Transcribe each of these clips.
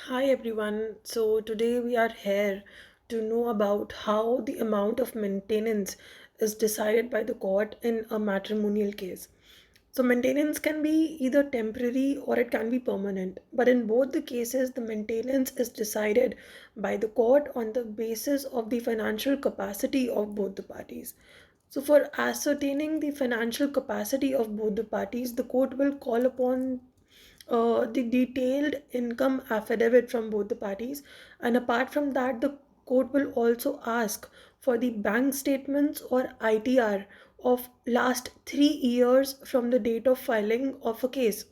Hi everyone. So today we are here to know about how the amount of maintenance is decided by the court in a matrimonial case. So maintenance can be either temporary or it can be permanent. But in both the cases, the maintenance is decided by the court on the basis of the financial capacity of both the parties. So, for ascertaining the financial capacity of both the parties, the court will call upon the detailed income affidavit from both the parties, and apart from that the court will also ask for the bank statements or ITR of last 3 years from the date of filing of a case,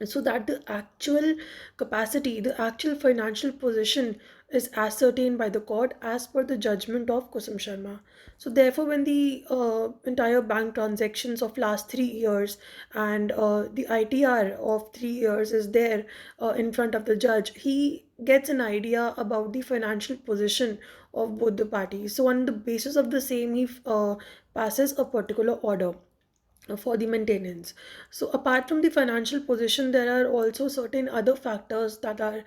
so that the actual capacity, the actual financial position is ascertained by the court as per the judgment of Kusum Sharma. So therefore, when the entire bank transactions of last 3 years and the ITR of 3 years is there in front of the judge, he gets an idea about the financial position of both the parties. So on the basis of the same, he passes a particular order for the maintenance. So apart from the financial position, there are also certain other factors that are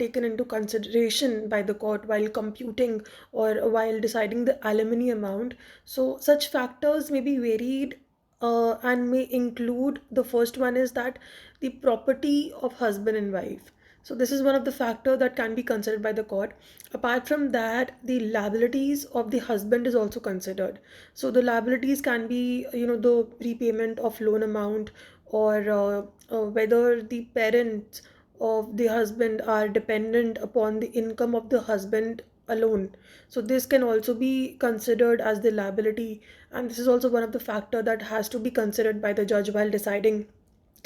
taken into consideration by the court while computing or while deciding the alimony amount. So such factors may be varied and may include, the first one is that the property of husband and wife. So this is one of the factor that can be considered by the court. Apart from that, the liabilities of the husband is also considered. So the liabilities can be, the repayment of loan amount, or whether the parents of the husband are dependent upon the income of the husband alone. So this can also be considered as the liability, and this is also one of the factor that has to be considered by the judge while deciding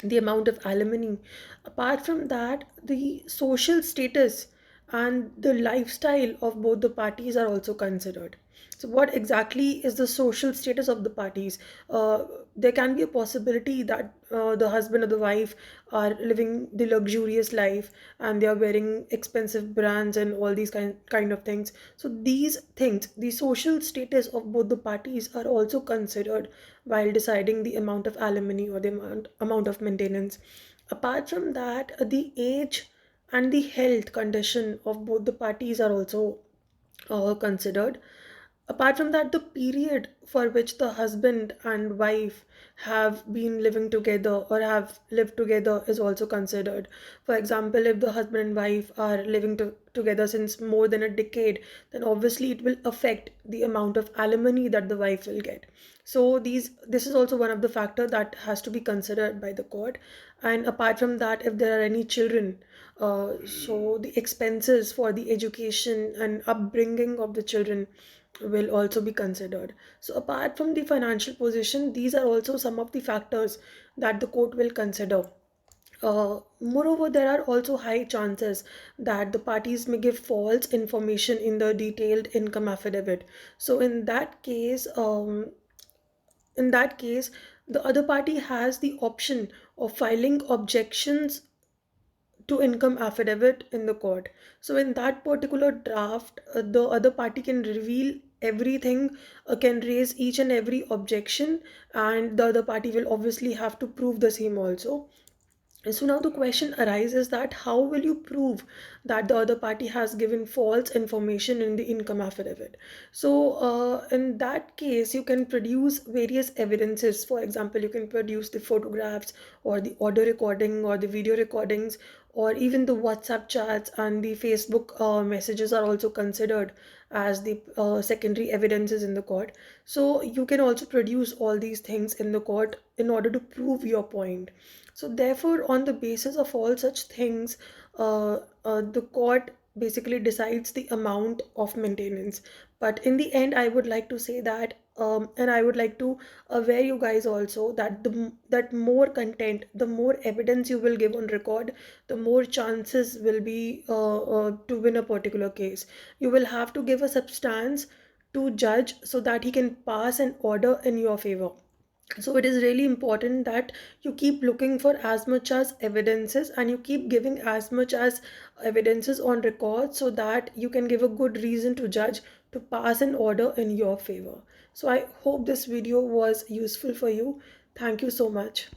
the amount of alimony. Apart from that, the social status and the lifestyle of both the parties are also considered. So, what exactly is the social status of the parties? There can be a possibility that the husband or the wife are living the luxurious life and they are wearing expensive brands and all these kind of things. So, these things, the social status of both the parties, are also considered while deciding the amount of alimony or the amount of maintenance. Apart from that, the age and the health condition of both the parties are also considered. Apart from that, the period for which the husband and wife have been living together or have lived together is also considered. For example, if the husband and wife are living together since more than a decade, then obviously it will affect the amount of alimony that the wife will get. So this is also one of the factor that has to be considered by the court. And apart from that, if there are any children, so the expenses for the education and upbringing of the children will also be considered. So apart from the financial position, these are also some of the factors that the court will consider. Moreover, there are also high chances that the parties may give false information in the detailed income affidavit. So in that case, the other party has the option of filing objections to income affidavit in the court. So in that particular draft, the other party can reveal everything, can raise each and every objection, and the other party will obviously have to prove the same also. So now the question arises that how will you prove that the other party has given false information in the income affidavit? So in that case, you can produce various evidences. For example, you can produce the photographs or the audio recording or the video recordings, or even the WhatsApp chats and the Facebook messages are also considered as the secondary evidences in the court. So you can also produce all these things in the court in order to prove your point. So therefore, on the basis of all such things, the court basically decides the amount of maintenance. But in the end, I would like to say that, and I would like to aware you guys also that that more content, the more evidence you will give on record, the more chances will be to win a particular case. You will have to give a substance to judge so that he can pass an order in your favor. So it is really important that you keep looking for as much as evidences and you keep giving as much as evidences on record, so that you can give a good reason to judge to pass an order in your favor. So I hope this video was useful for you. Thank you so much.